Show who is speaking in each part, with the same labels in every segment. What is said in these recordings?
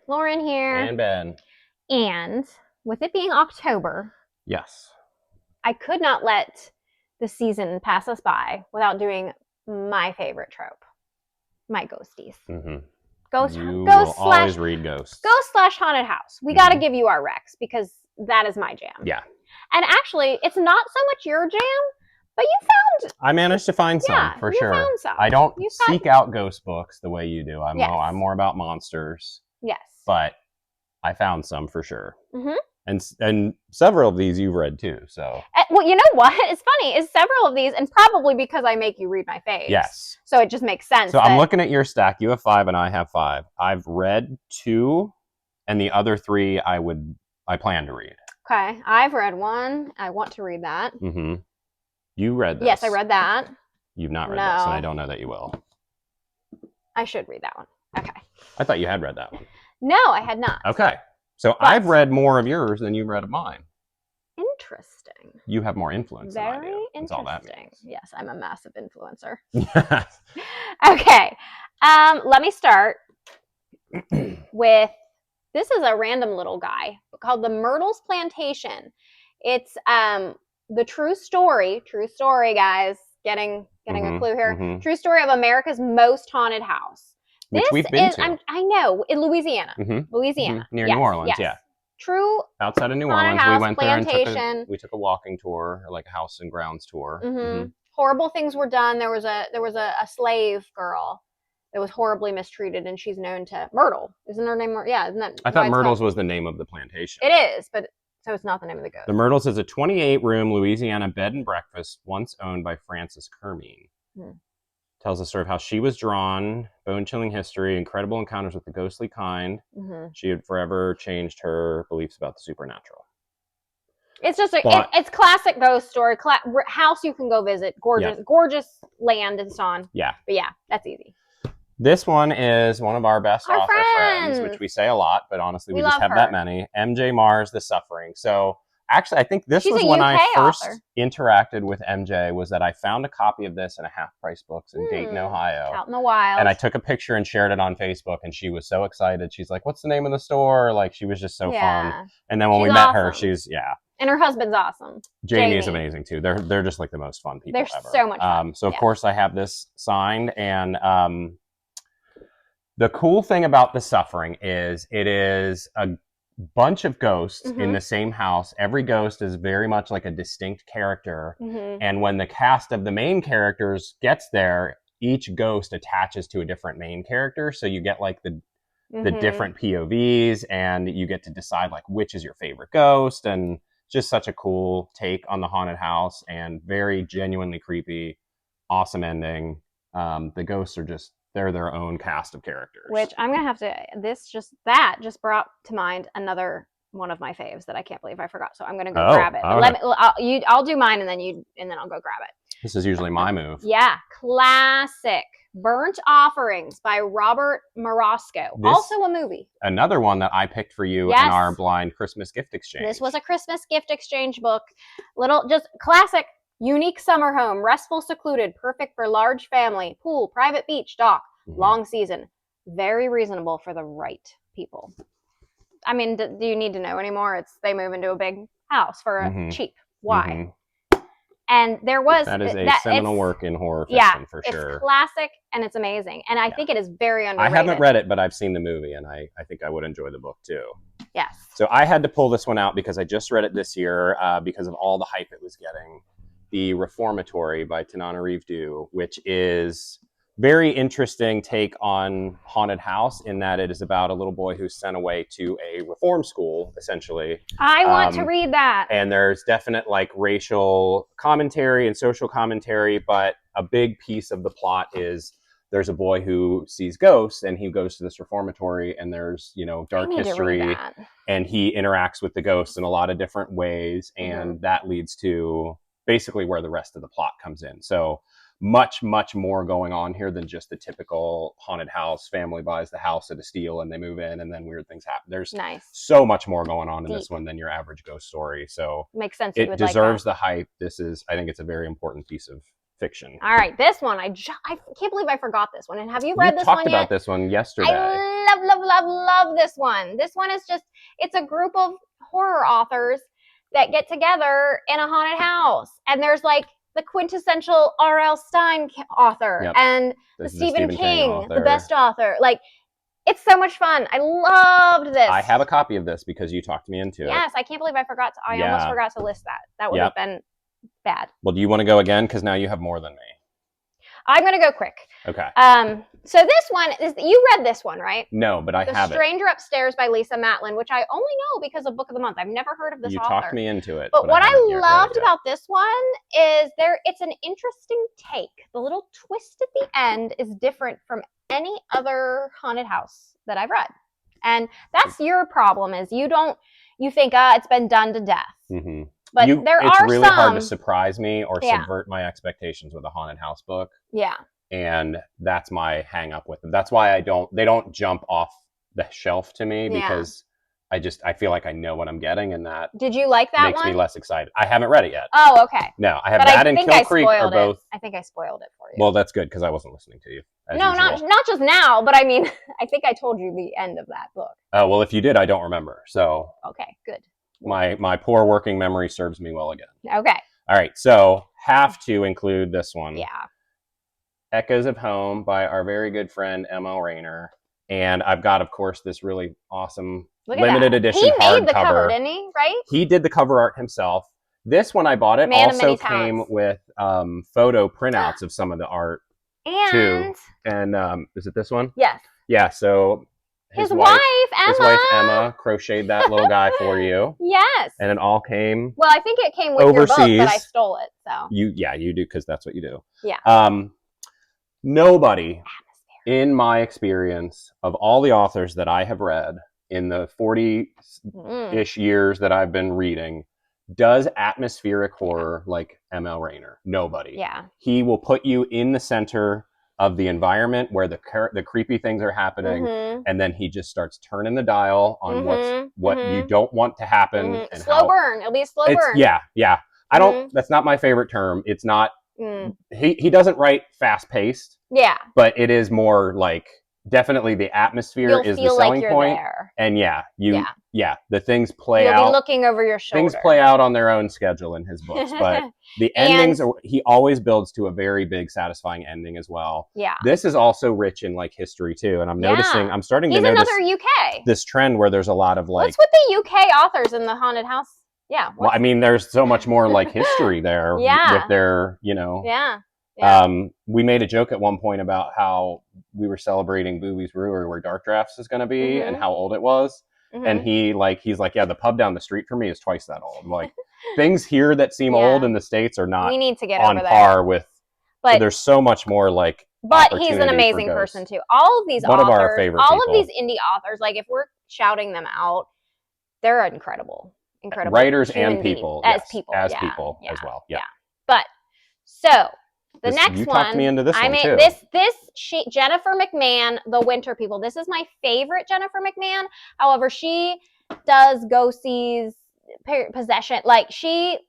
Speaker 1: Lauren here.
Speaker 2: And Ben.
Speaker 1: And with it being October,
Speaker 2: Yes.
Speaker 1: I could not let the season pass us by without doing my favorite trope, my ghosties.
Speaker 2: Mm-hmm.
Speaker 1: Ghost
Speaker 2: You
Speaker 1: ghost
Speaker 2: will
Speaker 1: slash
Speaker 2: always read ghosts.
Speaker 1: ghost slash haunted house. We got to give you our Rex because that is my jam.
Speaker 2: Yeah.
Speaker 1: And actually, it's not so much your jam, but you found.
Speaker 2: I managed to find some for
Speaker 1: you
Speaker 2: sure.
Speaker 1: found some.
Speaker 2: I don't
Speaker 1: You
Speaker 2: seek out ghost books the way you do.
Speaker 1: Yes.
Speaker 2: I'm more about monsters.
Speaker 1: Yes.
Speaker 2: But I found some for sure.
Speaker 1: Mm-hmm.
Speaker 2: And several of these you've read too. So.
Speaker 1: Well, you know what? It's funny. Is several of these, and probably because I make you read my faves.
Speaker 2: Yes.
Speaker 1: So it just makes sense.
Speaker 2: So I'm looking at your stack. You have 5 and I have 5. I've read 2, and the other 3 I plan to read.
Speaker 1: Okay, I've read 1. I want to read that.
Speaker 2: Mm-hmm. You read this.
Speaker 1: Yes, I read that.
Speaker 2: You've not read this, and I don't know that you will.
Speaker 1: I should read that one. Okay.
Speaker 2: I thought you had read that one.
Speaker 1: No, I had not.
Speaker 2: Okay. So I've read more of yours than you've read of mine.
Speaker 1: Interesting.
Speaker 2: You have more influence than I do.
Speaker 1: Very interesting.
Speaker 2: That's all that means.
Speaker 1: Yes, I'm a massive influencer.
Speaker 2: Yes.
Speaker 1: Okay. Let me start with, this is a random little guy called The Myrtles Plantation. It's the true story, guys, getting a clue here.
Speaker 2: Mm-hmm.
Speaker 1: True story of America's most haunted house.
Speaker 2: Which we've been to.
Speaker 1: I know, in Louisiana.
Speaker 2: Mm-hmm.
Speaker 1: Louisiana.
Speaker 2: Mm-hmm. Near New Orleans,
Speaker 1: yes.
Speaker 2: Yeah.
Speaker 1: True.
Speaker 2: Outside of New Orleans,
Speaker 1: house,
Speaker 2: we went
Speaker 1: plantation.
Speaker 2: there and we took a walking tour, or like a house and grounds tour.
Speaker 1: Mm-hmm.
Speaker 2: Mm-hmm.
Speaker 1: Horrible things were done. There was a slave girl that was horribly mistreated, and she's known to Myrtle. Isn't her name? Yeah, isn't that?
Speaker 2: I thought Myrtles was the name of the plantation.
Speaker 1: It is, but so it's not the name of the ghost.
Speaker 2: The Myrtles is a 28-room Louisiana bed and breakfast once owned by Frances Kermeen. Tells the story of how she was drawn, bone-chilling history, incredible encounters with the ghostly kind. Mm-hmm. She had forever changed her beliefs about the supernatural.
Speaker 1: It's just it's classic ghost story. House you can go visit. Gorgeous land and so on.
Speaker 2: Yeah.
Speaker 1: But yeah, that's easy.
Speaker 2: This one is one of our best author friends, which we say a lot, but honestly, we just have that many. MJ Mars, The Suffering. So actually, I think this was when I first interacted with MJ, was that I found a copy of this in a half-price books in Dayton, Ohio.
Speaker 1: Out in the wild.
Speaker 2: And I took a picture and shared it on Facebook, and she was so excited. She's like, what's the name of the store? Like, she was just so fun. And then when we met her,
Speaker 1: and her husband's awesome.
Speaker 2: Jamie is amazing, too. They're just like the most fun people ever.
Speaker 1: They're so much fun.
Speaker 2: So, of course, I have this signed, and the cool thing about The Suffering is it is a bunch of ghosts in the same house. Every ghost is very much like a distinct character. And when the cast of the main characters gets there, each ghost attaches to a different main character. So you get like the different POVs, and you get to decide like which is your favorite ghost, and just such a cool take on the haunted house, and very genuinely creepy, awesome ending. The ghosts are they're their own cast of characters.
Speaker 1: Which I'm going to have to, that just brought to mind another one of my faves that I can't believe I forgot. So I'm going to go grab it. But I'll do mine and then I'll go grab it.
Speaker 2: This is usually my move.
Speaker 1: Yeah. Classic. Burnt Offerings by Robert Marosco. Also a movie.
Speaker 2: Another one that I picked for you in our blind Christmas gift exchange.
Speaker 1: This was a Christmas gift exchange book. Just classic. Unique summer home, restful, secluded, perfect for large family, pool, private beach, dock, long season. Very reasonable for the right people. I mean, do you need to know anymore? They move into a big house for cheap. Why? And there was...
Speaker 2: That is a seminal work in horror fiction, for sure.
Speaker 1: It's classic, and it's amazing. And I think it is very underrated.
Speaker 2: I haven't read it, but I've seen the movie, and I think I would enjoy the book, too.
Speaker 1: Yes.
Speaker 2: So I had to pull this one out because I just read it this year because of all the hype it was getting. The Reformatory by Tananarive, which is very interesting take on haunted house, in that it is about a little boy who's sent away to a reform school, essentially.
Speaker 1: I want to read that.
Speaker 2: And there's definite like racial commentary and social commentary, but a big piece of the plot is there's a boy who sees ghosts, and he goes to this reformatory, and there's, dark history, and he interacts with the ghosts in a lot of different ways, and that leads to basically where the rest of the plot comes in. So much, much more going on here than just the typical haunted house. Family buys the house at a steal and they move in, and then weird things happen. There's so much more going on in this one than your average ghost story. So
Speaker 1: makes sense.
Speaker 2: It deserves the hype. I think it's a very important piece of fiction.
Speaker 1: All right, this one, I can't believe I forgot this one. And have you read this one yet?
Speaker 2: You talked about this one yesterday.
Speaker 1: I love this one. This one is just, it's a group of horror authors that get together in a haunted house. And there's like the quintessential R.L. Stine author and the Stephen King, the best author. Like, it's so much fun. I loved this.
Speaker 2: I have a copy of this because you talked me into it.
Speaker 1: Yes, I can't believe I almost forgot to list that. That would have been bad.
Speaker 2: Well, do you want to go again? Because now you have more than me.
Speaker 1: I'm going to go quick.
Speaker 2: Okay.
Speaker 1: So this one is, you read this one, right?
Speaker 2: No, but I have it.
Speaker 1: The Stranger Upstairs by Lisa Matlin, which I only know because of Book of the Month. I've never heard of this author.
Speaker 2: You talked me into it.
Speaker 1: But what I loved about this one is it's an interesting take. The little twist at the end is different from any other haunted house that I've read. And that's your problem, is you think, it's been done to death. Mm-hmm. But it's really
Speaker 2: hard to surprise me or subvert my expectations with a haunted house book.
Speaker 1: Yeah.
Speaker 2: And that's my hang up with them. That's why they don't jump off the shelf to me, because I feel like I know what I'm getting, and that
Speaker 1: Did you like that
Speaker 2: makes me less excited. I haven't read it yet.
Speaker 1: Oh, okay.
Speaker 2: No, I have that and Kill Creek are both.
Speaker 1: I think I spoiled it for you.
Speaker 2: Well, that's good, because I wasn't listening to you.
Speaker 1: No, not just now, but I mean, I think I told you the end of that book.
Speaker 2: Oh, well, if you did, I don't remember. So
Speaker 1: okay, good.
Speaker 2: My poor working memory serves me well again.
Speaker 1: Okay.
Speaker 2: All right, so have to include this one.
Speaker 1: Yeah.
Speaker 2: Echoes of Home by our very good friend M.L. Rayner. And I've got, of course, this really awesome limited edition hardcover.
Speaker 1: He made the cover, didn't he? Right?
Speaker 2: He did the cover art himself. This, when I bought it, also came with photo printouts of some of the art, too. And is it this one?
Speaker 1: Yes.
Speaker 2: Yeah, so...
Speaker 1: His wife
Speaker 2: Emma crocheted that little guy for you.
Speaker 1: Yes.
Speaker 2: And it all came
Speaker 1: Well, I think it came with
Speaker 2: overseas.
Speaker 1: Your book, but I stole it, so.
Speaker 2: You do, because that's what you do.
Speaker 1: Yeah.
Speaker 2: Nobody, in my experience, of all the authors that I have read in the 40-ish years that I've been reading, does atmospheric horror like M.L. Rayner. Nobody.
Speaker 1: Yeah.
Speaker 2: He will put you in the center of the environment where the creepy things are happening, and then he just starts turning the dial on what you don't want to happen. And
Speaker 1: slow burn. It'll be a slow burn.
Speaker 2: Yeah. I don't. That's not my favorite term. It's not. He doesn't write fast paced.
Speaker 1: Yeah.
Speaker 2: But it is more like, definitely the atmosphere is the selling point.
Speaker 1: There.
Speaker 2: And the things play out.
Speaker 1: You'll be looking over your shoulder.
Speaker 2: Things play out on their own schedule in his books, but the endings he always builds to a very big, satisfying ending as well.
Speaker 1: Yeah.
Speaker 2: This is also rich in like history too, and I'm starting to notice
Speaker 1: UK.
Speaker 2: This trend where there's a lot of like.
Speaker 1: What's with the UK authors in the haunted house? Yeah.
Speaker 2: Well, I mean, there's so much more like history there with their,
Speaker 1: Yeah.
Speaker 2: We made a joke at one point about how we were celebrating Booby's Brewery, where Dark Drafts is going to be, and how old it was. And he's like, yeah, the pub down the street for me is twice that old. Like, things here that seem old in the States are not
Speaker 1: we need to get
Speaker 2: on
Speaker 1: over
Speaker 2: par
Speaker 1: there.
Speaker 2: With. But so there's so much more like.
Speaker 1: But he's an amazing person too. All of these authors,
Speaker 2: of our favorite
Speaker 1: all
Speaker 2: people.
Speaker 1: of these indie authors, like if we're shouting them out, they're incredible
Speaker 2: writers and people,
Speaker 1: as
Speaker 2: people as well. Yeah.
Speaker 1: But so. The next
Speaker 2: you
Speaker 1: one,
Speaker 2: talked me into this one too.
Speaker 1: Jennifer McMahon, The Winter People. This is my favorite Jennifer McMahon. However, she does ghosties, possession. Like, she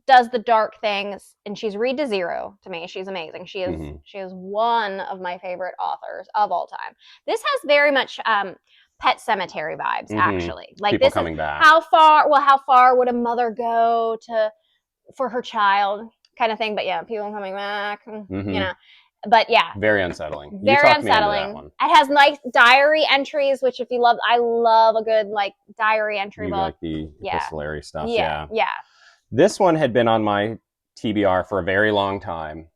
Speaker 1: does the dark things, and she's Read to Zero to me. She's amazing. She is one of my favorite authors of all time. This has very much Pet Cemetery vibes, actually. Like,
Speaker 2: people
Speaker 1: this
Speaker 2: coming back.
Speaker 1: How far would a mother go for her child? Kind of thing, but yeah, people coming back, but yeah,
Speaker 2: very unsettling.
Speaker 1: Very unsettling. It has nice diary entries, which I love a good like diary entry book.
Speaker 2: Like the epistolary stuff. Yeah. This one had been on my TBR for a very long time.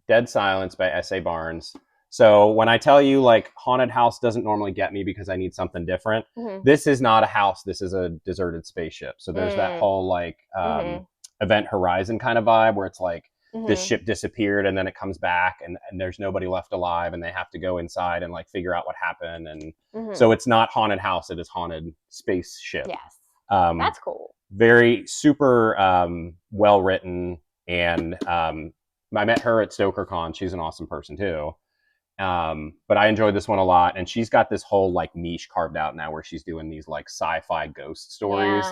Speaker 2: Dead Silence by S.A. Barnes. So when I tell you like haunted house doesn't normally get me because I need something different, this is not a house. This is a deserted spaceship. So there's that whole like. Event Horizon kind of vibe where it's like this ship disappeared and then it comes back and there's nobody left alive and they have to go inside and like figure out what happened, and so it's not haunted house, it is haunted spaceship.
Speaker 1: Yes. That's cool.
Speaker 2: Very super well written, and I met her at StokerCon. She's an awesome person too. But I enjoyed this one a lot, and she's got this whole like niche carved out now where she's doing these like sci-fi ghost stories.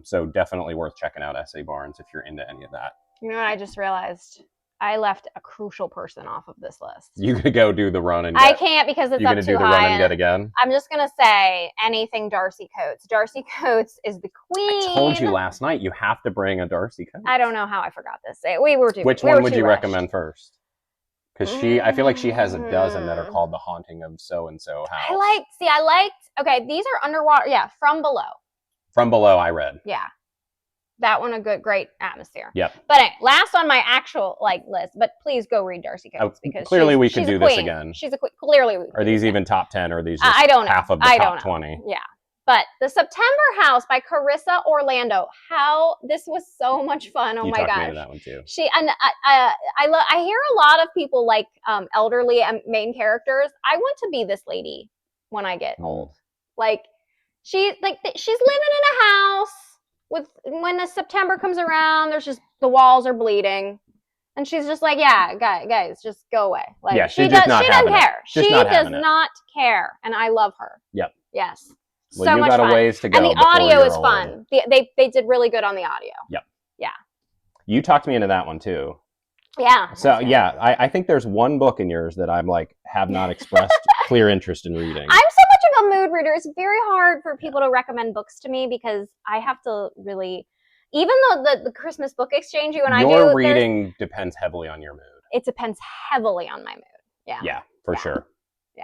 Speaker 2: So definitely worth checking out S.A. Barnes if you're into any of that.
Speaker 1: You know what I just realized? I left a crucial person off of this list.
Speaker 2: You gonna go do the run and
Speaker 1: I can't because it's up too high.
Speaker 2: You gonna do the run and get again?
Speaker 1: I'm just gonna say anything Darcy Coates. Darcy Coates is the queen.
Speaker 2: I told you last night you have to bring a Darcy Coates.
Speaker 1: I don't know how I forgot this. We were too.
Speaker 2: Which one would you recommend first? Because I feel like she has a dozen that are called The Haunting of So and So House.
Speaker 1: Okay, these are underwater. Yeah, From Below.
Speaker 2: From Below, I read.
Speaker 1: Yeah. That one, great atmosphere.
Speaker 2: Yep.
Speaker 1: But anyway, last on my actual list, but please go read Darcy Coates because
Speaker 2: clearly we could do this again.
Speaker 1: She's a queen. Clearly,
Speaker 2: are these even top 10 or are these just
Speaker 1: I don't know.
Speaker 2: half of the top 20?
Speaker 1: Yeah. But The September House by Carissa Orlando. This was so much fun. Oh my gosh. You talked me into that one too. I hear a lot of people like elderly main characters. I want to be this lady when I get old. Like she's living in a house. When the September comes around, there's just the walls are bleeding, and she's just like, "Yeah, guys, just go away." Like,
Speaker 2: yeah,
Speaker 1: she doesn't care. She does not care, and I love her.
Speaker 2: Yep.
Speaker 1: Yes.
Speaker 2: Well, so you got a ways to go.
Speaker 1: And the audio is fun. They did really good on the audio.
Speaker 2: Yep.
Speaker 1: Yeah.
Speaker 2: You talked me into that one too.
Speaker 1: Yeah.
Speaker 2: So yeah, I think there's one book in yours that I'm like have not expressed clear interest in reading.
Speaker 1: I'm so much of a mood reader. It's very hard for people to recommend books to me because I have to really, even though the Christmas book exchange you and I do.
Speaker 2: Your reading depends heavily on your mood.
Speaker 1: It depends heavily on my mood. Yeah.
Speaker 2: Yeah, for sure.
Speaker 1: Yeah.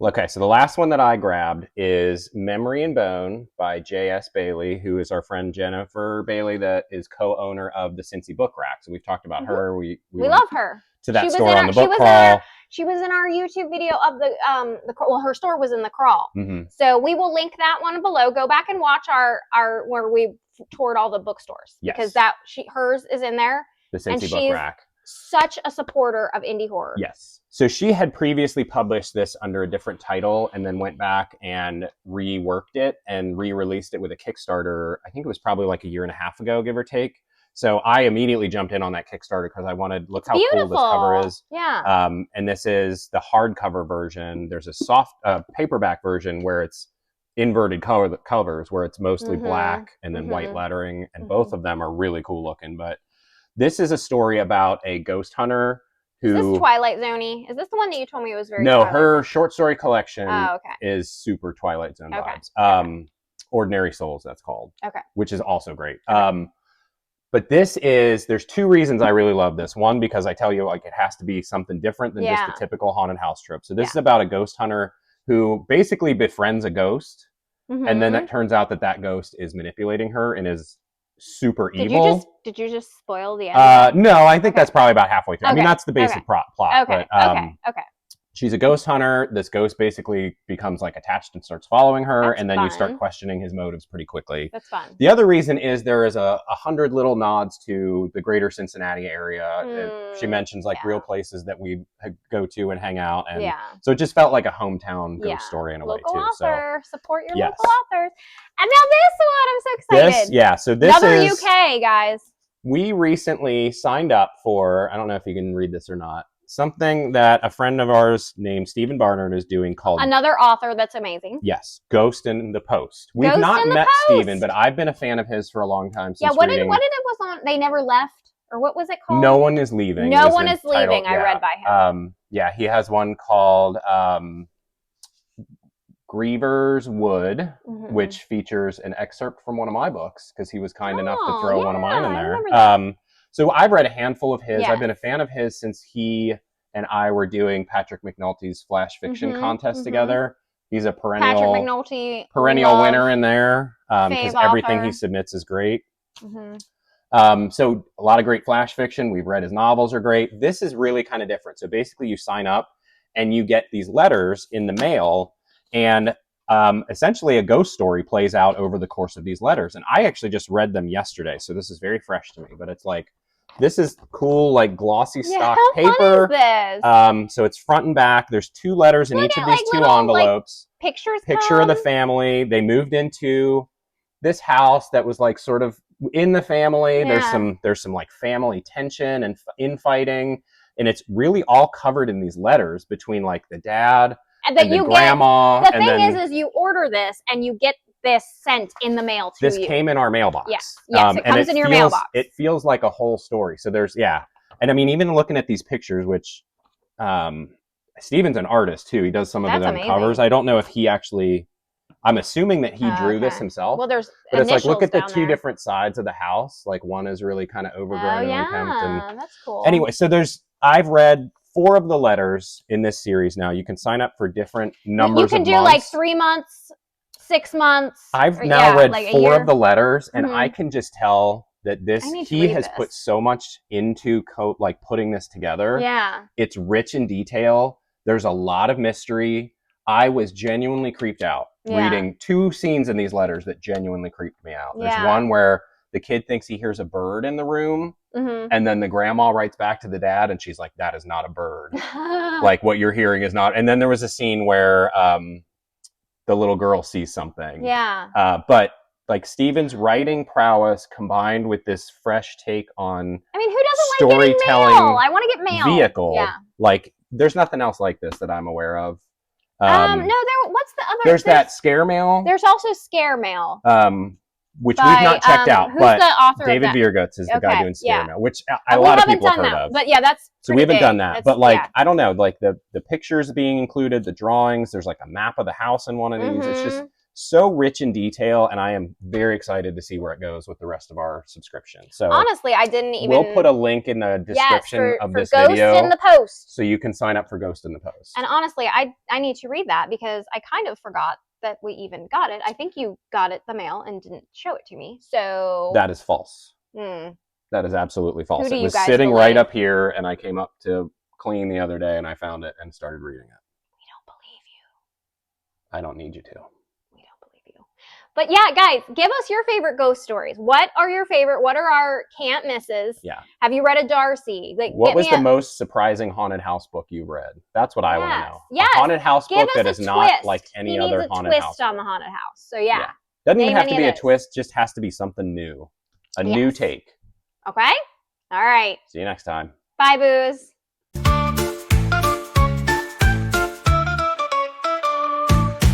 Speaker 2: Okay, so the last one that I grabbed is Memory and Bone by J.S. Bailey, who is our friend Jennifer Bailey that is co-owner of the Cincy Book Rack. So we've talked about her. We
Speaker 1: love her.
Speaker 2: To that store on the book crawl.
Speaker 1: She was in our YouTube video of her store was in the crawl.
Speaker 2: Mm-hmm.
Speaker 1: So we will link that one below. Go back and watch our where we toured all the bookstores.
Speaker 2: Yes.
Speaker 1: Because hers is in there.
Speaker 2: The Cincy Book Rack.
Speaker 1: Such a supporter of indie horror.
Speaker 2: Yes. So she had previously published this under a different title and then went back and reworked it and re-released it with a Kickstarter. I think it was probably like a year and a half ago, give or take. So I immediately jumped in on that Kickstarter because I wanted, look how cool this cover is.
Speaker 1: Yeah.
Speaker 2: And this is the hardcover version. There's a soft paperback version where it's inverted covers, where it's mostly black and then white lettering. And both of them are really cool looking. But this is a story about a ghost hunter who...
Speaker 1: Is this Twilight Zone-y? Is this the one that you told me was very
Speaker 2: No,
Speaker 1: Twilight
Speaker 2: her short story collection
Speaker 1: okay.
Speaker 2: is super Twilight Zone vibes.
Speaker 1: Okay.
Speaker 2: Ordinary Souls, that's called.
Speaker 1: Okay.
Speaker 2: Which is also great.
Speaker 1: Okay.
Speaker 2: But there's two reasons I really love this. One, because I tell you, like, it has to be something different than just a typical haunted house trope. So this is about a ghost hunter who basically befriends a ghost. And then it turns out that ghost is manipulating her and is super evil.
Speaker 1: Did you just spoil the end?
Speaker 2: No, I think that's probably about halfway through. I mean, that's the basic plot.
Speaker 1: Okay.
Speaker 2: But,
Speaker 1: okay.
Speaker 2: She's a ghost hunter. This ghost basically becomes like attached and starts following her.
Speaker 1: That's
Speaker 2: and then
Speaker 1: fun.
Speaker 2: You start questioning his motives pretty quickly.
Speaker 1: That's fun.
Speaker 2: The other reason is there is 100 little nods to the greater Cincinnati area. She mentions like real places that we go to and hang out. And so it just felt like a hometown ghost story in a way too.
Speaker 1: Author. Support your
Speaker 2: yes.
Speaker 1: local authors. And now this one, I'm so excited.
Speaker 2: So this
Speaker 1: Another
Speaker 2: is...
Speaker 1: UK, guys.
Speaker 2: We recently signed up for, I don't know if you can read this or not, something that a friend of ours named Stephen Barnard is doing called...
Speaker 1: Another author that's amazing.
Speaker 2: Yes, Ghost in the Post. We've not met Stephen, but I've been a fan of his for a long time. Since
Speaker 1: what did it was on? They Never Left? Or what was it called?
Speaker 2: No One is Leaving.
Speaker 1: No One is Leaving, I read by him.
Speaker 2: He has one called Griever's Wood, which features an excerpt from one of my books, because he was kind enough to throw one of mine in there. So I've read a handful of his. I've been a fan of his since he and I were doing Patrick McNulty's flash fiction contest together. He's a perennial winner in there because everything he submits is great. So a lot of great flash fiction. We've read his novels are great. This is really kind of different. So basically you sign up and you get these letters in the mail, and essentially a ghost story plays out over the course of these letters. And I actually just read them yesterday, so this is very fresh to me. But it's like, this is cool, like glossy stock paper.
Speaker 1: Fun is this?
Speaker 2: So it's front and back. There's 2 letters in each of these 2 envelopes.
Speaker 1: Like,
Speaker 2: Picture of the family. They moved into this house that was like sort of in the family. There's some like family tension and infighting, and it's really all covered in these letters between like the dad and the grandma.
Speaker 1: The thing is you order this and you get this sent in the mail to you.
Speaker 2: This came in our mailbox.
Speaker 1: Yes, it comes in your mailbox.
Speaker 2: It feels like a whole story. So there's And I mean, even looking at these pictures, which Steven's an artist too. He does some of his own covers. I don't know if he actually. I'm assuming that he drew this himself.
Speaker 1: Well, there's
Speaker 2: but it's like, look at the
Speaker 1: down
Speaker 2: two
Speaker 1: there.
Speaker 2: different sides of the house. Like one is really kind of overgrown and unkempt. And
Speaker 1: that's cool.
Speaker 2: Anyway, so I've read 4 of the letters in this series now. You can sign up for different numbers of months.
Speaker 1: You can do like 3 months, 6 months.
Speaker 2: I've now read like 4 of the letters, and I can just tell that he has put so much into like putting this together.
Speaker 1: Yeah.
Speaker 2: It's rich in detail. There's a lot of mystery. I was genuinely creeped out reading 2 scenes in these letters that genuinely creeped me out. There's one where the kid thinks he hears a bird in the room, and then the grandma writes back to the dad, and she's like, that is not a bird. Like, what you're hearing is not. And then there was a scene where the little girl sees something.
Speaker 1: Yeah.
Speaker 2: But like Steven's writing prowess combined with this fresh take on
Speaker 1: who doesn't like getting mail? I want to get mail.
Speaker 2: Vehicle. Yeah. Like, there's nothing else like this that I'm aware of.
Speaker 1: No, what's the other?
Speaker 2: There's that scare mail.
Speaker 1: There's also scare mail.
Speaker 2: Which we've not checked out.
Speaker 1: Who's
Speaker 2: but
Speaker 1: the author
Speaker 2: David
Speaker 1: of that?
Speaker 2: Biergutz is the guy doing scare mail, which a
Speaker 1: we
Speaker 2: lot of
Speaker 1: haven't
Speaker 2: people have
Speaker 1: done
Speaker 2: heard
Speaker 1: that.
Speaker 2: of.
Speaker 1: But yeah, that's
Speaker 2: so we haven't
Speaker 1: big.
Speaker 2: done that.
Speaker 1: It's,
Speaker 2: but like, I don't know, like the pictures being included, the drawings. There's like a map of the house in one of these. It's just so rich in detail, and I am very excited to see where it goes with the rest of our subscription. So
Speaker 1: honestly, I didn't even.
Speaker 2: We'll put a link in the description of this
Speaker 1: Ghost
Speaker 2: video.
Speaker 1: in the Post.
Speaker 2: So you can sign up for Ghost in the Post.
Speaker 1: And honestly, I need to read that because I kind of forgot that we even got it. I think you got it the mail and didn't show it to me. So
Speaker 2: that is false. That is absolutely false.
Speaker 1: Who do
Speaker 2: it
Speaker 1: you
Speaker 2: was
Speaker 1: guys
Speaker 2: sitting
Speaker 1: believe?
Speaker 2: right up here, and I came up to clean the other day, and I found it and started reading it.
Speaker 1: We don't believe you.
Speaker 2: I don't need you to.
Speaker 1: We don't believe you. But yeah, guys, give us your favorite ghost stories. What are your favorite? What are our can't misses?
Speaker 2: Yeah.
Speaker 1: Have you read a Darcy? Like,
Speaker 2: what was the most surprising haunted house book you read? That's what I want to know.
Speaker 1: Yes.
Speaker 2: A haunted house book that is not like any other haunted house.
Speaker 1: Twist on the haunted house. So yeah.
Speaker 2: Doesn't even have to be a twist, just has to be something new. A new take.
Speaker 1: Okay? All right.
Speaker 2: See you next time.
Speaker 1: Bye, Booze.